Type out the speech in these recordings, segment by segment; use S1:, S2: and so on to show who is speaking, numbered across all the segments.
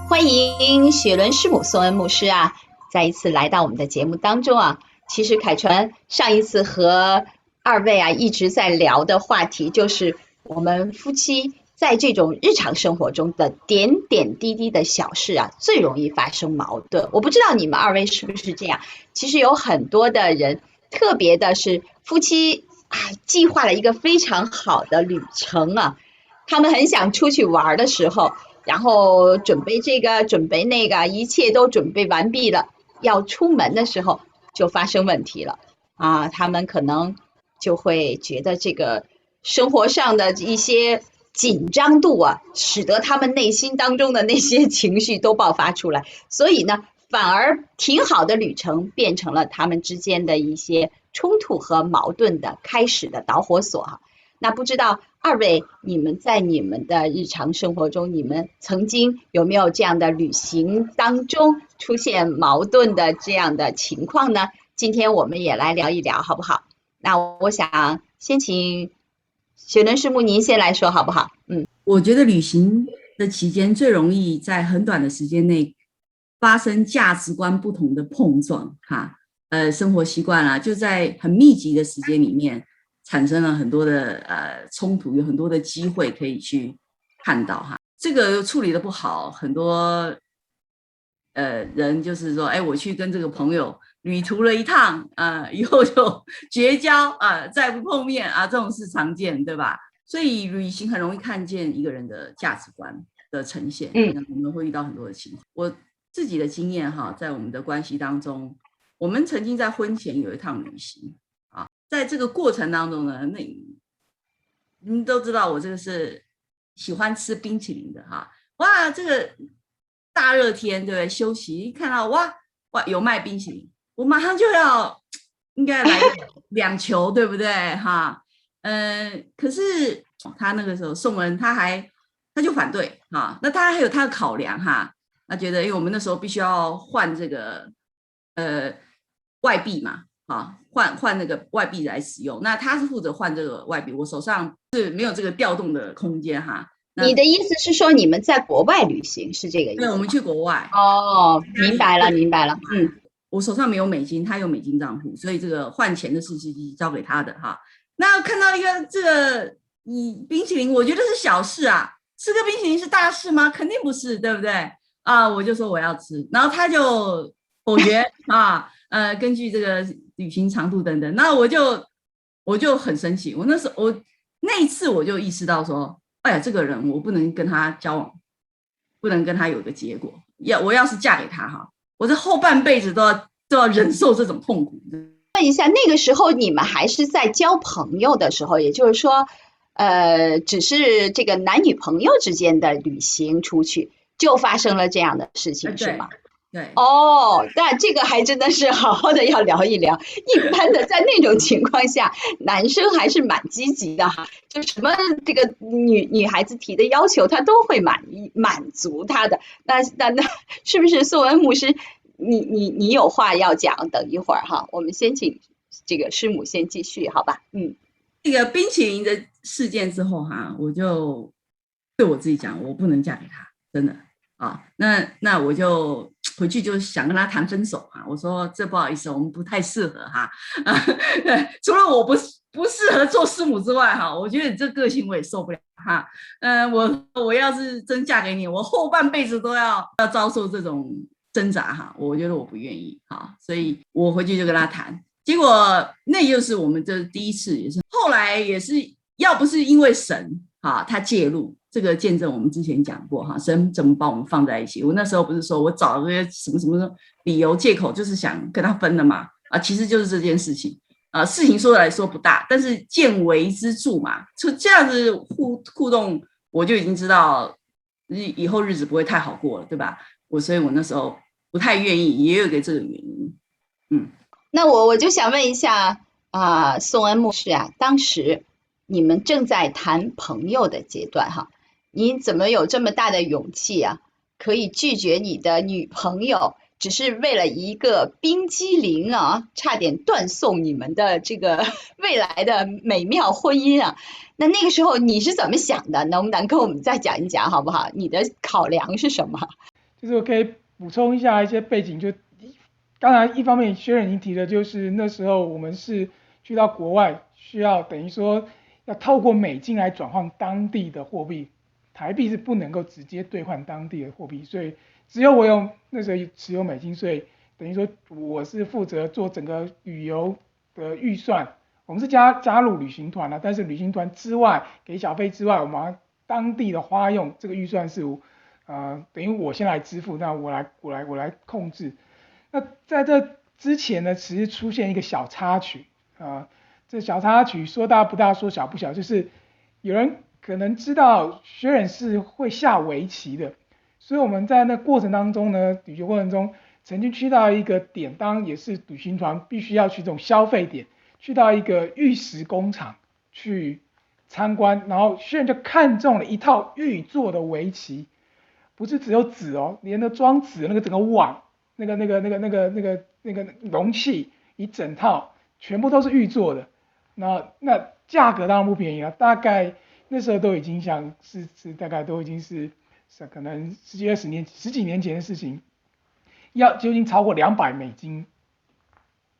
S1: 欢迎雪伦师母宋恩牧师啊，再一次来到我们的节目当中啊。其实凯传上一次和二位啊一直在聊的话题，就是我们夫妻在这种日常生活中的点点滴滴的小事啊，最容易发生矛盾。我不知道你们二位是不是这样？其实有很多的人，特别的是夫妻啊，计划了一个非常好的旅程啊，他们很想出去玩的时候。然后准备这个，准备那个，一切都准备完毕了，要出门的时候就发生问题了啊！他们可能就会觉得这个生活上的一些紧张度啊，使得他们内心当中的那些情绪都爆发出来，所以呢，反而挺好的旅程变成了他们之间的一些冲突和矛盾的开始的导火索哈。那不知道二位，你们在你们的日常生活中，你们曾经有没有这样的旅行当中出现矛盾的这样的情况呢？今天我们也来聊一聊，好不好？那我想先请雪伦师母您先来说，好不好？
S2: 我觉得旅行的期间最容易在很短的时间内发生价值观不同的碰撞，哈，生活习惯啊，就在很密集的时间里面产生了很多的冲突，有很多的机会可以去看到哈。这个处理的不好，很多人就是说，哎，我去跟这个朋友旅途了一趟，以后就绝交啊，再不碰面啊，这种事常见，对吧？所以旅行很容易看见一个人的价值观的呈现，我们会遇到很多的情况。我自己的经验哈，在我们的关系当中，我们曾经在婚前有一趟旅行啊，在这个过程当中呢，那你们都知道我这个是喜欢吃冰淇淋的哈，哇，这个大热天对不对？休息一看到哇有卖冰淇淋，我马上就要应该来个2球，对不对哈？可是他那个时候宋恩他就反对哈，那他还有他的考量哈，他觉得因为我们那时候必须要换这个外币嘛，啊换那个外币来使用，那他是负责换这个外币，我手上是没有这个调动的空间哈。
S1: 你的意思是说你们在国外旅行是这个意
S2: 对，我们
S1: 思吗？
S2: 去国外，
S1: 哦，
S2: 家里
S1: 明白了，明白了，
S2: 我手上没有美金，他有美金账户，所以这个换钱的事情是交给他的哈。那看到一个这个冰淇淋，我觉得是小事啊，吃个冰淇淋是大事吗？肯定不是，对不对？啊，我就说我要吃，然后他就否决啊，根据这个旅行长度等等，那我就很生气，那一次我就意识到说，哎呀，这个人我不能跟他交往，不能跟他有个结果，我要是嫁给他哈。我这后半辈子都要忍受这种痛苦。
S1: 问一下，那个时候你们还是在交朋友的时候，也就是说，只是这个男女朋友之间的旅行出去，就发生了这样的事情，是吗？
S2: 对对，
S1: 哦，那这个还真的是好好的要聊一聊。一般的在那种情况下，男生还是蛮积极的哈，就什么这个女孩子提的要求，他都会满足他的。那是不是宋文牧师，你有话要讲？等一会儿哈，我们先请这个师母先继续，好吧？
S2: 这个冰淇淋的事件之后哈，我就对我自己讲，我不能嫁给他，真的啊。那我就回去就想跟他谈分手啊。我说这不好意思，我们不太适合哈。除了我不适合做师母之外哈，我觉得你这个性我也受不了哈。我要是真嫁给你，我后半辈子都要遭受这种挣扎哈，我觉得我不愿意哈，所以我回去就跟他谈。结果那又是我们这第一次，也是后来也是要不是因为神啊，他介入，这个见证我们之前讲过哈，神怎么把我们放在一起？我那时候不是说我找了个什么什么理由借口，就是想跟他分了嘛啊，其实就是这件事情啊，事情说来说不大，但是见微知著嘛，就这样子互动，我就已经知道以后日子不会太好过了，对吧？所以我那时候不太愿意，也有个这个原因，
S1: 那我就想问一下啊，宋恩牧师啊，当时你们正在谈朋友的阶段哈，你怎么有这么大的勇气啊，可以拒绝你的女朋友，只是为了一个冰激凌啊，差点断送你们的这个未来的美妙婚姻啊？那个时候你是怎么想的？能不能跟我们再讲一讲好不好？你的考量是什么？
S3: 就是我可以补充一下一些背景，就刚才一方面薛仁已经提的，就是那时候我们是去到国外，需要等于说要透过美金来转换当地的货币，台币是不能够直接兑换当地的货币，所以只有我那时候持有美金，所以等于说我是负责做整个旅游的预算。我们是加入旅行团但是旅行团之外给小费之外，我们当地的花用这个预算是等于我先来支付，那我来控制。那在这之前呢，其实出现一个小插曲这小插曲说大不大，说小不小，就是有人可能知道薛仁是会下围棋的，所以我们在那过程当中呢，旅游过程中曾经去到一个点，当然也是旅行团必须要去这种消费点，去到一个玉石工厂去参观，然后薛仁就看中了一套玉做的围棋，不是只有纸连那装纸那个整个碗、那个容器一整套全部都是玉做的，那价格当然不便宜了，大概那时候都已经大概都已经是可能十几年前的事情，就已经超过$200，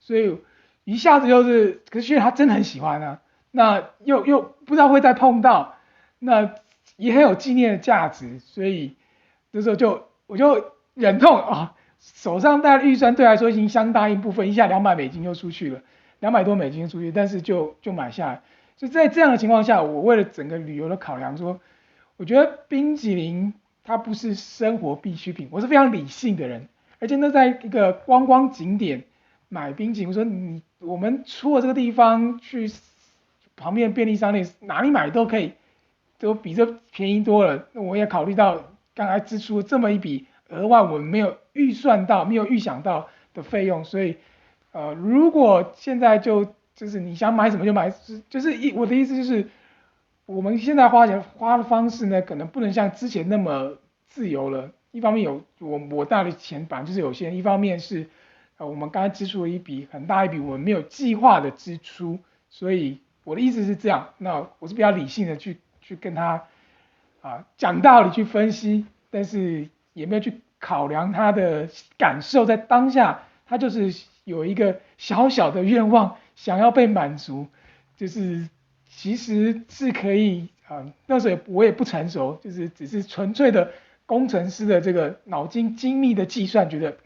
S3: 所以一下子可是薛仁他真的很喜欢那又不知道会再碰到，那也很有纪念的价值，所以这时候我就忍痛手上带的预算对来说已经相当一部分，一下$200就出去了，$200多就出去，但是就买下来。就在这样的情况下，我为了整个旅游的考量说，我觉得冰淇淋它不是生活必需品，我是非常理性的人，而且那在一个观光景点买冰淇淋，我说我们出了这个地方去旁边便利商店哪里买都可以，都比这便宜多了。那我也考虑到刚才支出这么一笔额外我们没有预算到、没有预想到的费用，所以如果现在就是你想买什么就买，就是我的意思就是，我们现在花钱花的方式呢，可能不能像之前那么自由了。一方面我带的钱本来就是有限，一方面是我们刚才支出了很大一笔我们没有计划的支出，所以我的意思是这样。那我是比较理性的去跟他讲道理去分析，但是也没有去考量他的感受，在当下他就是有一个小小的愿望想要被满足，就是其实是可以那时候我也不成熟，就是只是纯粹的工程师的这个脑筋精密的计算，觉得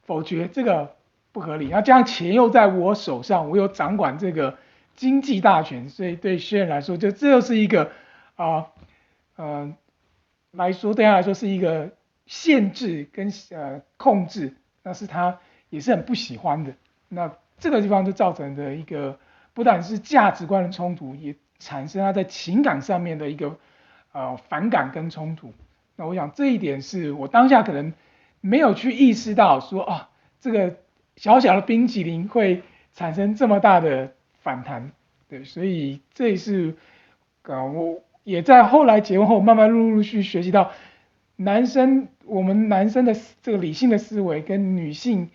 S3: 否决这个不合理，那这样钱又在我手上，我有掌管这个经济大权，所以对薛仁来说，这又是一个对他来说是一个限制跟控制，那是他也是很不喜欢的。那这个地方就造成的一个不但是价值观的冲突，也产生他在情感上面的一个反感跟冲突。那我想这一点是我当下可能没有去意识到说这个小小的冰淇淋会产生这么大的反弹，对，所以这也是我也在后来结婚后慢慢陆续学习到我们男生的这个理性的思维跟女性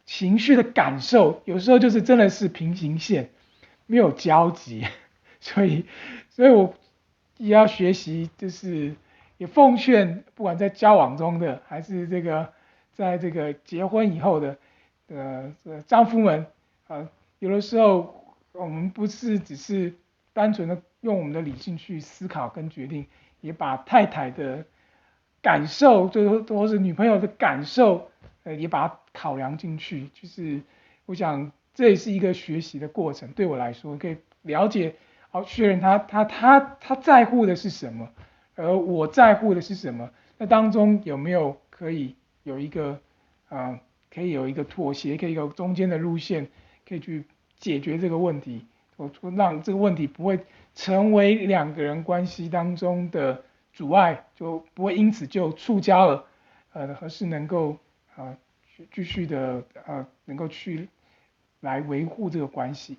S3: 情绪的感受，有时候就是真的是平行线，没有交集，所以我也要学习，就是也奉劝不管在交往中的还是在这个结婚以后的丈夫们有的时候我们不是只是单纯的用我们的理性去思考跟决定，也把太太的感受，或是女朋友的感受，也把它考量进去。就是我想这也是一个学习的过程，对我来说可以了解，薛仁他在乎的是什么，而我在乎的是什么，那当中有没有可以有一个妥协，可以有中间的路线，可以去解决这个问题，让这个问题不会成为两个人关系当中的阻碍，就不会因此就触礁了，而是能够继续的能够去来维护这个关系。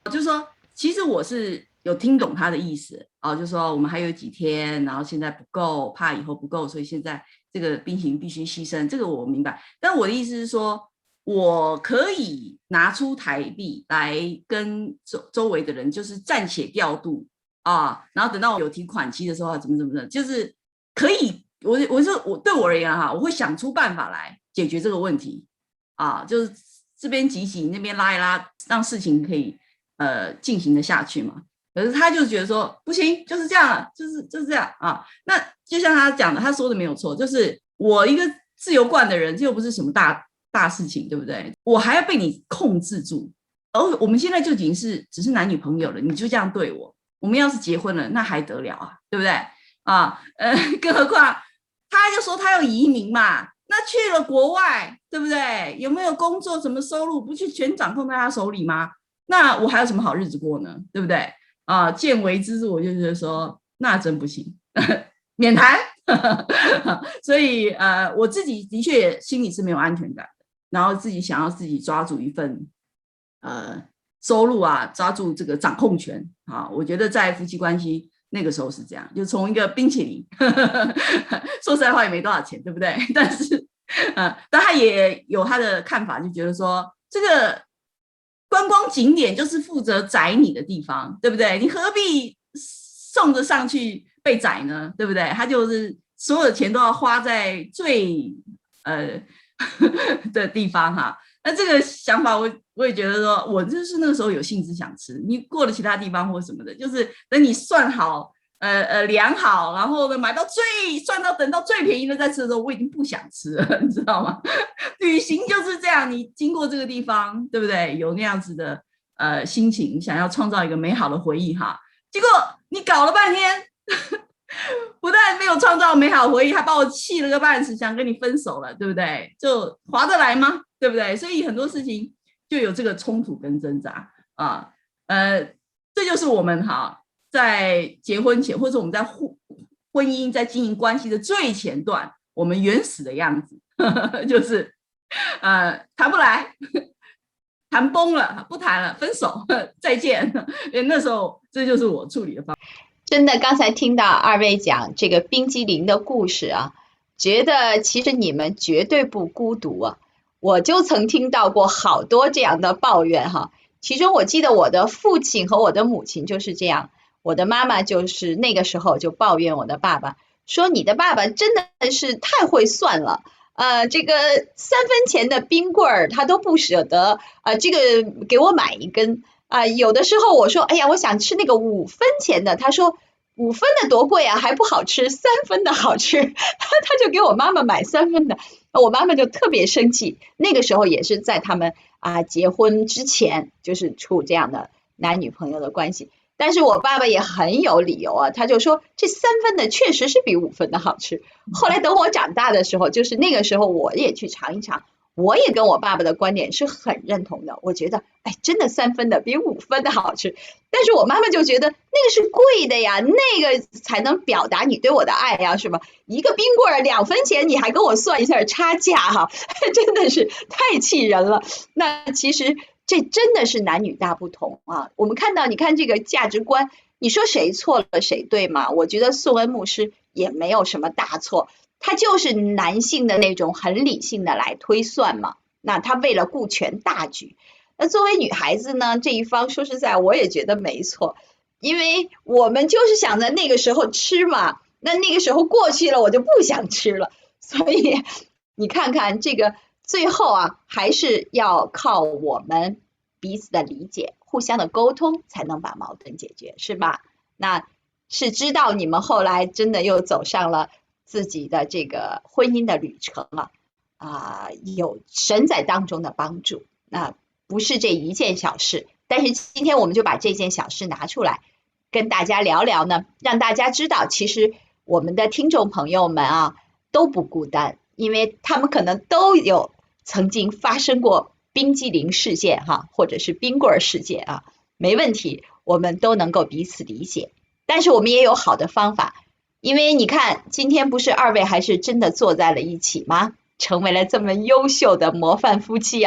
S2: 就是说，其实我是有听懂他的意思就是说我们还有几天，然后现在不够，怕以后不够，所以现在这个冰淇淋必须牺牲，这个我明白。但我的意思是说，我可以拿出台币来跟周围的人就是暂且调度然后等到我有提款期的时候怎么的，就是可以我对我而言哈，我会想出办法来解决这个问题啊，就是这边挤挤，那边拉一拉，让事情可以进行的下去嘛。可是他就觉得说不行，就是这样了，就是这样啊。那就像他讲的，他说的没有错，就是我一个自由惯的人，这又不是什么大事情，对不对？我还要被你控制住，而我们现在就已经只是男女朋友了，你就这样对我，我们要是结婚了，那还得了啊，对不对？啊，更何况他就说他要移民嘛，那去了国外，对不对？有没有工作，什么收入，不去全掌控在他手里吗？那我还有什么好日子过呢？对不对？啊，见微知著，我就觉得说那真不行，免谈。所以我自己的确心里是没有安全感的，然后自己想要自己抓住一份收入啊，抓住这个掌控权啊。我觉得在夫妻关系那个时候是这样，就从一个冰淇淋，说实在话也没多少钱，对不对？但是但他也有他的看法，就觉得说这个观光景点就是负责宰你的地方，对不对？你何必送着上去被宰呢？对不对？他就是所有的钱都要花在最的地方哈。那这个想法我也觉得说，我就是那个时候有兴致想吃，你过了其他地方或什么的，就是等你算好量好，然后呢等到最便宜的再吃的时候，我已经不想吃了，你知道吗？旅行就是这样，你经过这个地方，对不对？有那样子的心情，想要创造一个美好的回忆哈，结果你搞了半天，不但没有创造美好回忆，还把我气了个半死，想跟你分手了，对不对？就划得来吗？对不对？所以很多事情就有这个冲突跟挣扎啊，这就是我们哈在结婚前，或者我们在婚姻在经营关系的最前段，我们原始的样子，就是谈不来，谈崩了，不谈了，分手，再见。那时候这就是我处理的方法。
S1: 真的，刚才听到二位讲这个冰激凌的故事啊，觉得其实你们绝对不孤独啊。我就曾听到过好多这样的抱怨哈，其中我记得我的父亲和我的母亲就是这样，我的妈妈就是那个时候就抱怨我的爸爸，说你的爸爸真的是太会算了。这个3分钱的冰棍儿他都不舍得，这个给我买一根。有的时候我说，哎呀，我想吃那个5分钱的，他说5分的多贵啊，还不好吃，3分的好吃，他就给我妈妈买3分的，我妈妈就特别生气。那个时候也是在他们结婚之前，就是处这样的男女朋友的关系。但是我爸爸也很有理由啊，他就说这3分的确实是比5分的好吃。后来等我长大的时候，就是那个时候我也去尝一尝，我也跟我爸爸的观点是很认同的。我觉得，哎，真的3分的比5分的好吃。但是我妈妈就觉得那个是贵的呀，那个才能表达你对我的爱呀，是吧？一个冰棍2分钱，你还跟我算一下差价哈，真的是太气人了。那其实这真的是男女大不同啊。我们看到，你看这个价值观，你说谁错了谁对嘛？我觉得宋恩牧师也没有什么大错。他就是男性的那种很理性的来推算嘛，那他为了顾全大局。那作为女孩子呢，这一方说实在我也觉得没错，因为我们就是想在那个时候吃嘛，那个时候过去了我就不想吃了，所以你看看这个最后还是要靠我们彼此的理解，互相的沟通才能把矛盾解决，是吧？那是知道你们后来真的又走上了自己的这个婚姻的旅程了有神在当中的帮助，那不是这一件小事。但是今天我们就把这件小事拿出来跟大家聊聊呢，让大家知道其实我们的听众朋友们都不孤单，因为他们可能都有曾经发生过冰激凌事件或者是冰棍事件没问题，我们都能够彼此理解。但是我们也有好的方法，因为你看今天不是二位还是真的坐在了一起吗？成为了这么优秀的模范夫妻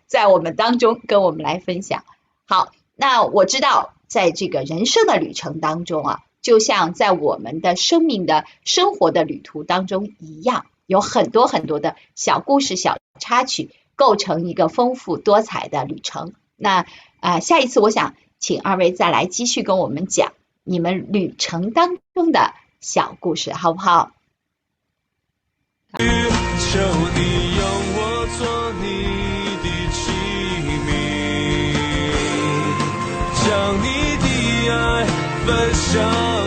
S1: 在我们当中跟我们来分享。好，那我知道在这个人生的旅程当中就像在我们的生命的生活的旅途当中一样，有很多很多的小故事小插曲构成一个丰富多彩的旅程。那下一次我想请二位再来继续跟我们讲你们旅程当中的小故事，好不好？
S4: 求你用我做你的器皿，将你的爱分享。